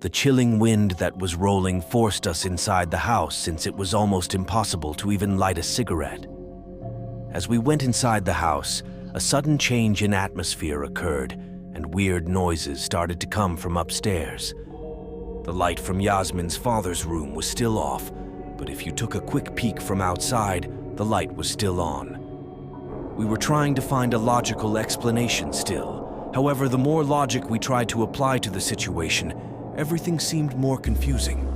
The chilling wind that was rolling forced us inside the house since it was almost impossible to even light a cigarette. As we went inside the house, a sudden change in atmosphere occurred, and weird noises started to come from upstairs. The light from Yasmine's father's room was still off, but if you took a quick peek from outside, the light was still on. We were trying to find a logical explanation still. However, the more logic we tried to apply to the situation, everything seemed more confusing.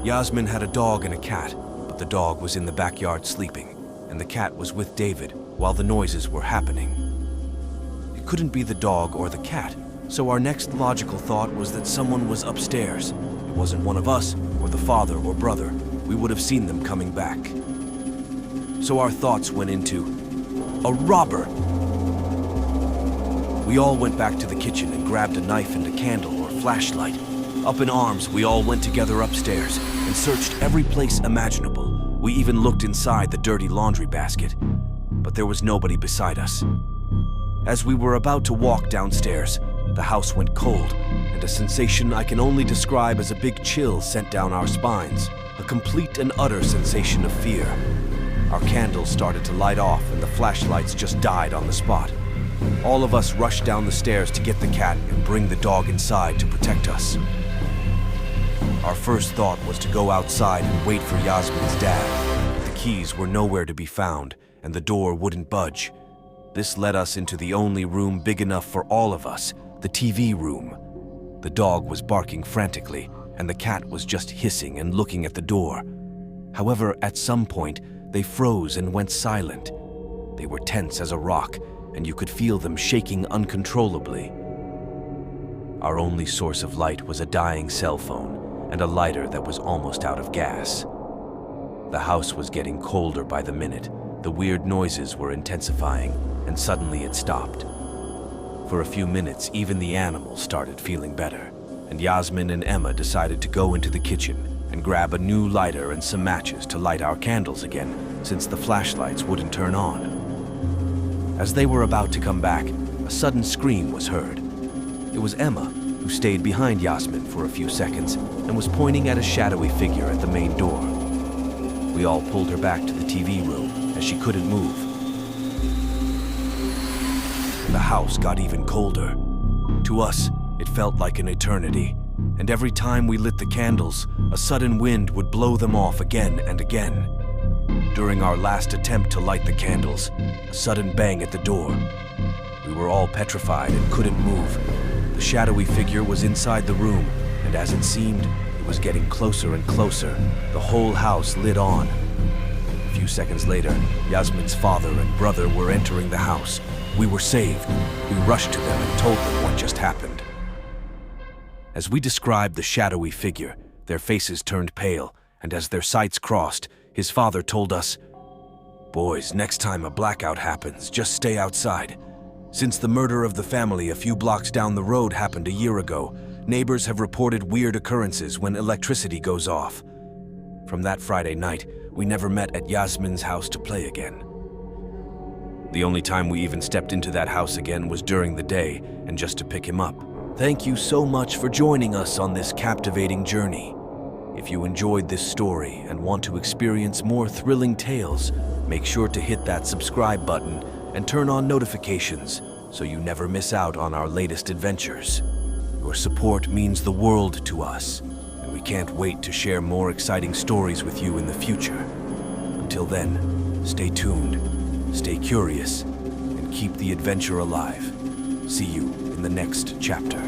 Yasmine had a dog and a cat, but the dog was in the backyard sleeping, and the cat was with David while the noises were happening. It couldn't be the dog or the cat, so our next logical thought was that someone was upstairs. It wasn't one of us, or the father or brother. We would have seen them coming back. So our thoughts went into a robber. We all went back to the kitchen and grabbed a knife and a candle or flashlight. Up in arms, we all went together upstairs and searched every place imaginable. We even looked inside the dirty laundry basket, but there was nobody beside us. As we were about to walk downstairs, the house went cold, and a sensation I can only describe as a big chill sent down our spines, a complete and utter sensation of fear. Our candles started to light off and the flashlights just died on the spot. All of us rushed down the stairs to get the cat and bring the dog inside to protect us. Our first thought was to go outside and wait for Yasmine's dad, but the keys were nowhere to be found and the door wouldn't budge. This led us into the only room big enough for all of us, the TV room. The dog was barking frantically and the cat was just hissing and looking at the door. However, at some point, they froze and went silent. They were tense as a rock, and you could feel them shaking uncontrollably. Our only source of light was a dying cell phone and a lighter that was almost out of gas. The house was getting colder by the minute. The weird noises were intensifying, and suddenly it stopped. For a few minutes, even the animals started feeling better, and Yasmine and Emma decided to go into the kitchen and grab a new lighter and some matches to light our candles again, since the flashlights wouldn't turn on. As they were about to come back, a sudden scream was heard. It was Emma, who stayed behind Yasmine for a few seconds and was pointing at a shadowy figure at the main door. We all pulled her back to the TV room as she couldn't move. The house got even colder. To us, it felt like an eternity, and every time we lit the candles, a sudden wind would blow them off again and again. During our last attempt to light the candles, a sudden bang at the door. We were all petrified and couldn't move. The shadowy figure was inside the room, and as it seemed, it was getting closer and closer. The whole house lit on. A few seconds later, Yasmine's father and brother were entering the house. We were saved. We rushed to them and told them what just happened. As we described the shadowy figure, their faces turned pale, and as their sights crossed, his father told us, "Boys, next time a blackout happens, just stay outside. Since the murder of the family a few blocks down the road happened a year ago, neighbors have reported weird occurrences when electricity goes off." From that Friday night, we never met at Yasmine's house to play again. The only time we even stepped into that house again was during the day, and just to pick him up. Thank you so much for joining us on this captivating journey. If you enjoyed this story and want to experience more thrilling tales, make sure to hit that subscribe button and turn on notifications so you never miss out on our latest adventures. Your support means the world to us, and we can't wait to share more exciting stories with you in the future. Until then, stay tuned, stay curious, and keep the adventure alive. See you in the next chapter.